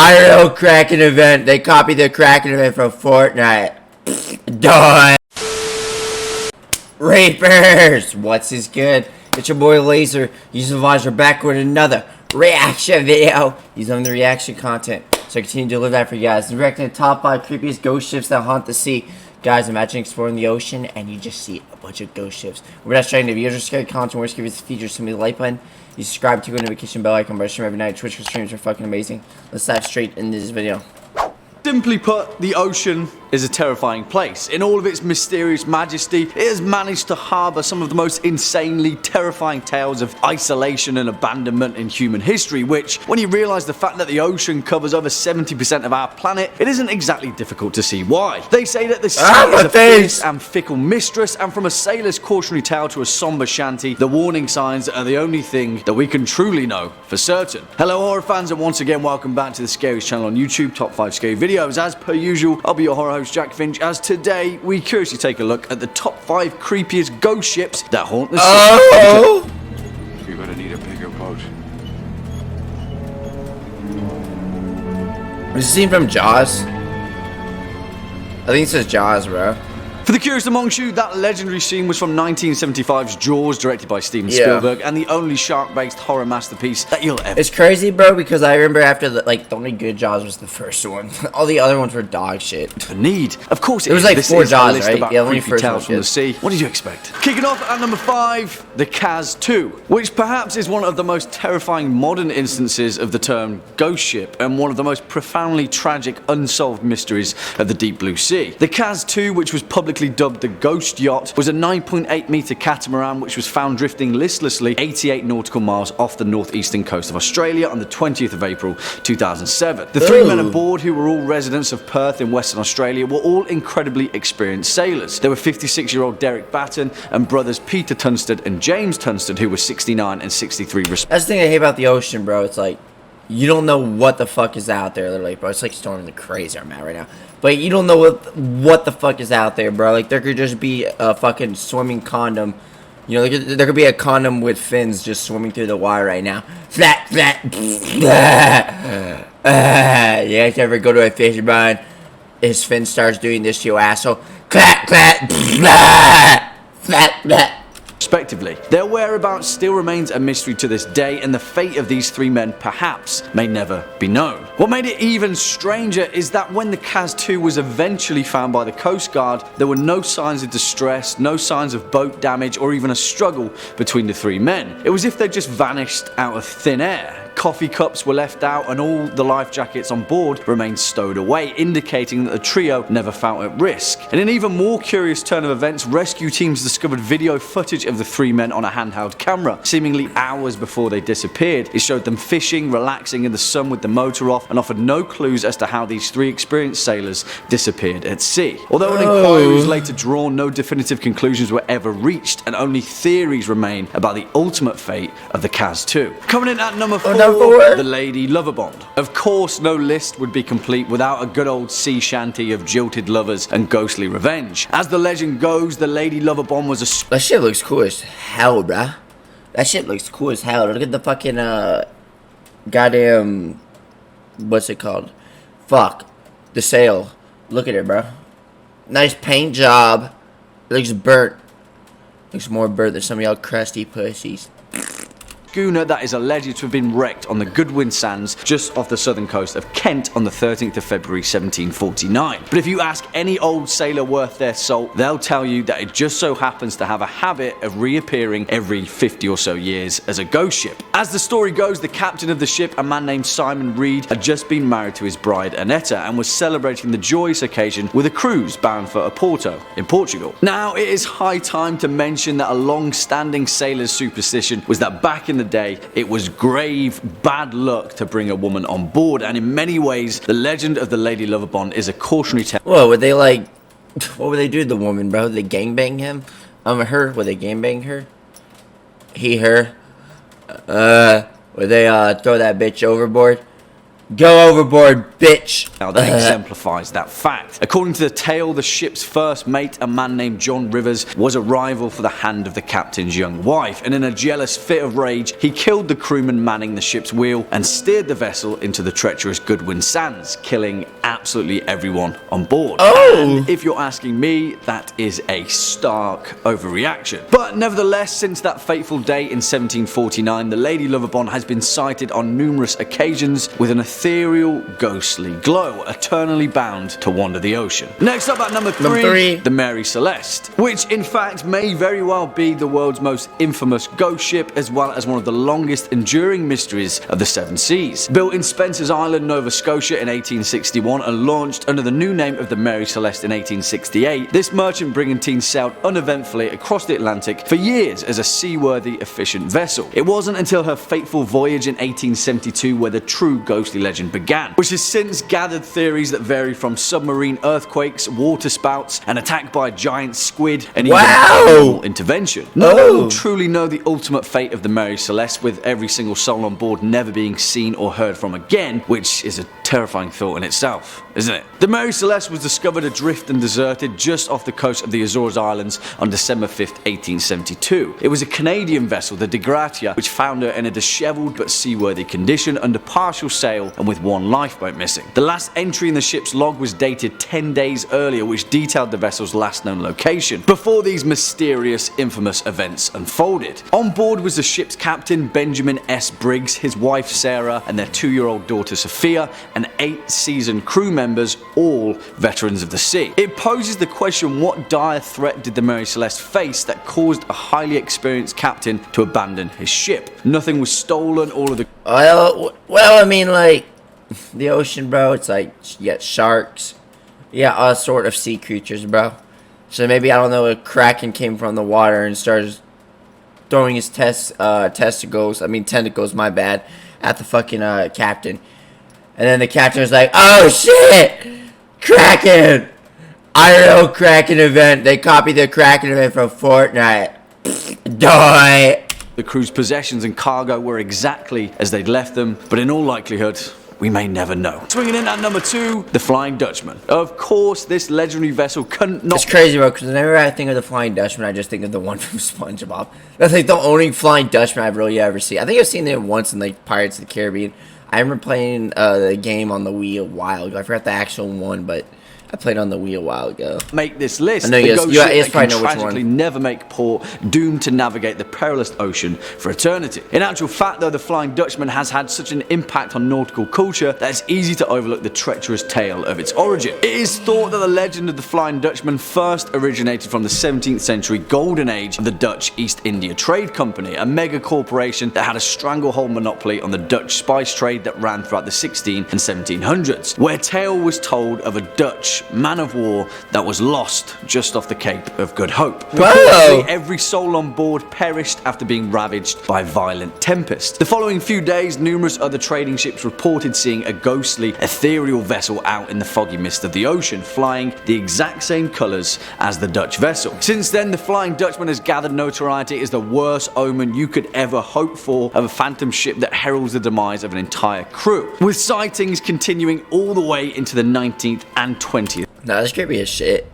IRL Kraken event. They copied the Kraken event from Fortnite. Done. Reapers, what's his good? It's your boy Laser. 𝐬𝐨𝐜𝐿aser back with another reaction video. He's on the reaction content, so I continue to deliver that for you guys. I'm reacting to top 5 creepiest ghost ships that haunt the sea. Guys, imagine exploring the ocean and you just see a bunch of ghost ships. We're not trying to be scary content. We're scary features. Send me the like button. You subscribe to the notification bell icon. I stream every night. Twitch streams are fucking amazing. Let's dive straight into this video. Simply put, the ocean is a terrifying place. In all of its mysterious majesty, it has managed to harbour some of the most insanely terrifying tales of isolation and abandonment in human history, which, when you realise the fact that the ocean covers over 70% of our planet, it isn't exactly difficult to see why. They say that the sea is a fierce and fickle mistress, and from a sailor's cautionary tale to a sombre shanty, the warning signs are the only thing that we can truly know for certain. Hello horror fans, and once again welcome back to the Scariest channel on YouTube, Top 5 Scary Videos. As per usual, I'll be your horror host Jack Finch, as today we curiously take a look at the top 5 creepiest ghost ships that haunt the sea. Oh! You're gonna need a bigger boat. Is this scene from Jaws? I think it says Jaws, bro. For the curious amongst you, that legendary scene was from 1975's Jaws, directed by Steven Spielberg, and the only shark-based horror masterpiece that you'll ever. It's crazy, bro, because I remember after the only good Jaws was the first one. All the other ones were dog shit. Need. Of course, it was like this 4 is Jaws, a list right? about Yeah, only creepy first tales from the sea. What did you expect? Kicking off at number 5, the 𝐂𝐻 which perhaps is one of the most terrifying modern instances of the term ghost ship, and one of the most profoundly tragic unsolved mysteries of the deep blue sea. The 𝐂𝐻, which was publicly dubbed the Ghost Yacht, was a 9.8 meter catamaran which was found drifting listlessly 88 nautical miles off the northeastern coast of Australia on the 20th of April 2007. The 3 men aboard, who were all residents of Perth in Western Australia, were all incredibly experienced sailors. They were 56-year-old Derek Batten and brothers Peter Tunstall and James Tunstall, who were 69 and 63 respectively. That's the thing I hate about the ocean, bro. It's like, you don't know what the fuck is out there, literally, bro. It's like storming the crazy I'm at right now. But you don't know what the fuck is out there, bro. Like, there could just be a fucking swimming condom. You know, there could be a condom with fins just swimming through the water right now. Flat, flat. You guys ever go to a fishing rod? His fin starts doing this to your asshole. Clap, clap. Flat, flat. Respectively. Their whereabouts still remains a mystery to this day, and the fate of these 3 men perhaps may never be known. What made it even stranger is that when the 𝐂𝐻 was eventually found by the Coast Guard, there were no signs of distress, no signs of boat damage, or even a struggle between the 3 men. It was as if they just vanished out of thin air. Coffee cups were left out and all the life jackets on board remained stowed away, indicating that the trio never felt at risk. In an even more curious turn of events, rescue teams discovered video footage of the 3 men on a handheld camera, seemingly hours before they disappeared. It showed them fishing, relaxing in the sun with the motor off, and offered no clues as to how these 3 experienced sailors disappeared at sea. Although an inquiry was later drawn, no definitive conclusions were ever reached, and only theories remain about the ultimate fate of the 𝐂𝐻. Coming in at number 4, the Lady Loverbond. Of course, no list would be complete without a good old sea shanty of jilted lovers and ghostly revenge. As the legend goes, the Lady Loverbond was a... That shit looks cool as hell, bruh. That shit looks cool as hell. Look at the fucking, goddamn... What's it called? Fuck. The sail. Look at it, bro. Nice paint job. It looks burnt. Looks more burnt than some of y'all crusty pussies. Schooner that is alleged to have been wrecked on the Goodwin Sands just off the southern coast of Kent on the 13th of February 1749. But if you ask any old sailor worth their salt, they'll tell you that it just so happens to have a habit of reappearing every 50 or so years as a ghost ship. As the story goes, the captain of the ship, a man named Simon Reed, had just been married to his bride Annetta and was celebrating the joyous occasion with a cruise bound for Oporto in Portugal. Now, it is high time to mention that a long-standing sailor's superstition was that back in the day, it was grave bad luck to bring a woman on board, and in many ways, the legend of the Lady Loverbond is a cautionary tale. Whoa, would they like... What would they do to the woman, bro? Would they gangbang him? Her? Would they gangbang her? He, her? Would they, throw that bitch overboard? Go overboard, bitch. Now that exemplifies that fact. According to the tale, the ship's first mate, a man named John Rivers, was a rival for the hand of the captain's young wife, and in a jealous fit of rage, he killed the crewman manning the ship's wheel and steered the vessel into the treacherous Goodwin Sands, killing absolutely everyone on board. Oh! And if you're asking me, that is a stark overreaction. But nevertheless, since that fateful day in 1749, the Lady Loverbond has been sighted on numerous occasions with an ethereal, ghostly glow, eternally bound to wander the ocean. Next up at number three, the Mary Celeste, which in fact may very well be the world's most infamous ghost ship, as well as one of the longest enduring mysteries of the seven seas. Built in Spencer's Island, Nova Scotia in 1861 and launched under the new name of the Mary Celeste in 1868, this merchant brigantine sailed uneventfully across the Atlantic for years as a seaworthy, efficient vessel. It wasn't until her fateful voyage in 1872 where the true ghostly legend began, which has since gathered theories that vary from submarine earthquakes, water spouts, an attack by a giant squid, and even animal intervention. No one will truly know the ultimate fate of the Mary Celeste, with every single soul on board never being seen or heard from again, which is a terrifying thought in itself, isn't it? The Mary Celeste was discovered adrift and deserted just off the coast of the Azores Islands on December 5th, 1872. It was a Canadian vessel, the 𝐷 which found her in a disheveled but seaworthy condition under partial sail and with one lifeboat missing. The last entry in the ship's log was dated 10 days earlier, which detailed the vessel's last known location, before these mysterious, infamous events unfolded. On board was the ship's captain, Benjamin S. Briggs, his wife Sarah, and their 2-year-old daughter Sophia, and 8 seasoned crew members, all veterans of the sea. It poses the question, what dire threat did the Mary Celeste face that caused a highly experienced captain to abandon his ship? Nothing was stolen, all of the... Well, I mean, like, the ocean, bro, it's like, you got sharks, you got all sort of sea creatures, bro. So maybe, I don't know, a kraken came from the water and started throwing his tentacles, my bad, at the fucking captain. And then the captain was like, oh shit! Kraken! I don't know, Kraken event. They copied the Kraken event from Fortnite. Die! The crew's possessions and cargo were exactly as they'd left them, but in all likelihood, we may never know. Swinging in at number 2, the Flying Dutchman. Of course, this legendary vessel couldn't not... It's crazy, bro, because whenever I think of the Flying Dutchman, I just think of the one from SpongeBob. That's like the only Flying Dutchman I've really ever seen. I think I've seen it once in like Pirates of the Caribbean. I remember playing the game on the Wii a while ago. I forgot the actual one, but I played on the Wii a while ago. Make this list. I know you guys probably know which tragically one. never make port, doomed to navigate the perilous ocean for eternity. In actual fact, though, the Flying Dutchman has had such an impact on nautical culture that it's easy to overlook the treacherous tale of its origin. It is thought that the legend of the Flying Dutchman first originated from the 17th century golden age of the Dutch East India Trade Company, a mega corporation that had a stranglehold monopoly on the Dutch spice trade that ran throughout the 16 and 1700s, where tale was told of a Dutch man of war that was lost just off the Cape of Good Hope. Purportedly, every soul on board perished after being ravaged by a violent tempest. The following few days, numerous other trading ships reported seeing a ghostly, ethereal vessel out in the foggy mist of the ocean, flying the exact same colours as the Dutch vessel. Since then, the Flying Dutchman has gathered notoriety as the worst omen you could ever hope for of a phantom ship that heralds the demise of an entire crew, with sightings continuing all the way into the 19th and 20th. Nah, that's creepy as shit.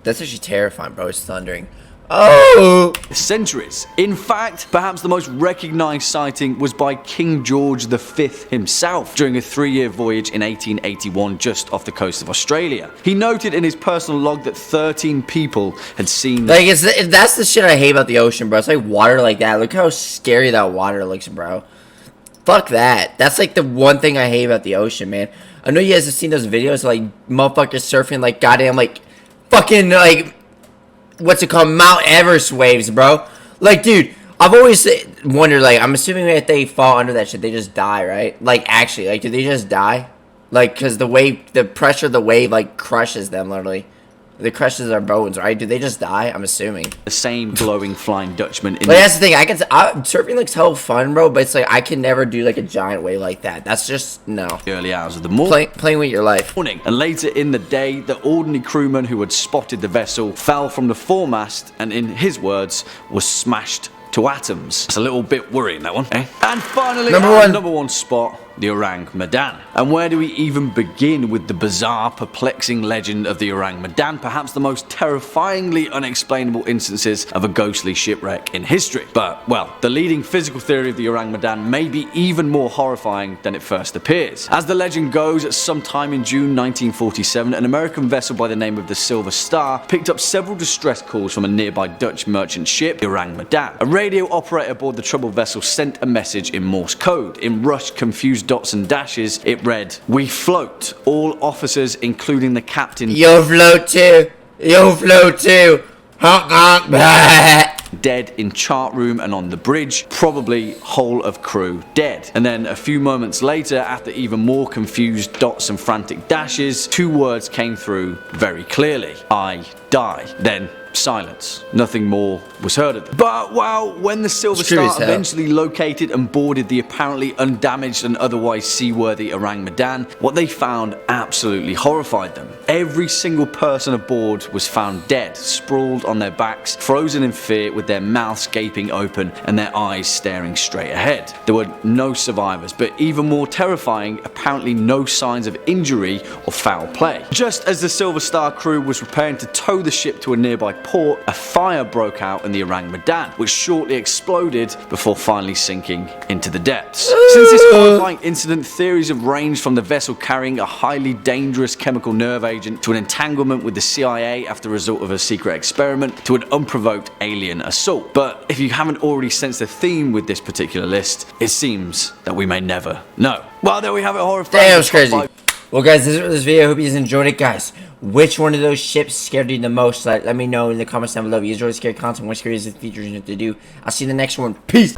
That's actually terrifying, bro. It's thundering. Oh! Centuries. In fact, perhaps the most recognized sighting was by King George V himself during a 3-year voyage in 1881 just off the coast of Australia. He noted in his personal log that 13 people had seen... Like, that's the shit I hate about the ocean, bro. It's like water like that. Look how scary that water looks, bro. Fuck that. That's like the one thing I hate about the ocean, man. I know you guys have seen those videos of, like, motherfuckers surfing, like, goddamn, like, fucking, like, what's it called, Mount Everest waves, bro. Like, dude, I've always wondered, like, I'm assuming that if they fall under that shit, they just die, right? Like, actually, like, do they just die? Like, because the wave, the pressure of the wave, like, crushes them, literally. It crushes their bones, right? Do they just die? I'm assuming. The same glowing Flying Dutchman in... Like, that's the thing. Surfing looks hella fun, bro, but it's like, I can never do, like, a giant wave like that. That's just, no. The early hours of the morning. Playing with your life. And later in the day, the ordinary crewman who had spotted the vessel fell from the foremast and, in his words, was smashed to atoms. It's a little bit worrying, that one, eh? And finally, number one spot, the Orang-Medan. And where do we even begin with the bizarre, perplexing legend of the Orang-Medan, perhaps the most terrifyingly unexplainable instances of a ghostly shipwreck in history? But, well, the leading physical theory of the Orang-Medan may be even more horrifying than it first appears. As the legend goes, sometime in June 1947, an American vessel by the name of the Silver Star picked up several distress calls from a nearby Dutch merchant ship, the Orang-Medan. A radio operator aboard the troubled vessel sent a message in Morse code. In rushed, confused dots and dashes, it read, "We float. All officers, including the captain, You'll float too. You'll float too. Honk honk. Bah. Dead in chart room and on the bridge, probably whole of crew dead." And then a few moments later, after even more confused dots and frantic dashes, two words came through very clearly: "I die." Then silence. Nothing more was heard of them. But, well, when the Silver Star eventually located and boarded the apparently undamaged and otherwise seaworthy Orang-Medan, what they found absolutely horrified them. Every single person aboard was found dead, sprawled on their backs, frozen in fear, with their mouths gaping open and their eyes staring straight ahead. There were no survivors, but even more terrifying, apparently no signs of injury or foul play. Just as the Silver Star crew was preparing to tow the ship to a nearby port, a fire broke out in the Orang-Medan, which shortly exploded before finally sinking into the depths. Since this horrifying incident, theories have ranged from the vessel carrying a highly dangerous chemical nerve agent to an entanglement with the CIA after the result of a secret experiment to an unprovoked alien assault. But if you haven't already sensed a theme with this particular list, it seems that we may never know. Well, there we have it, horror fans. Damn, it's crazy. Well, guys, this is it for this video. I hope you guys enjoyed it, guys. Which one of those ships scared you the most? Let me know in the comments down below. If you enjoyed scary content, what scary is the features you have to do. I'll see you in the next one. Peace.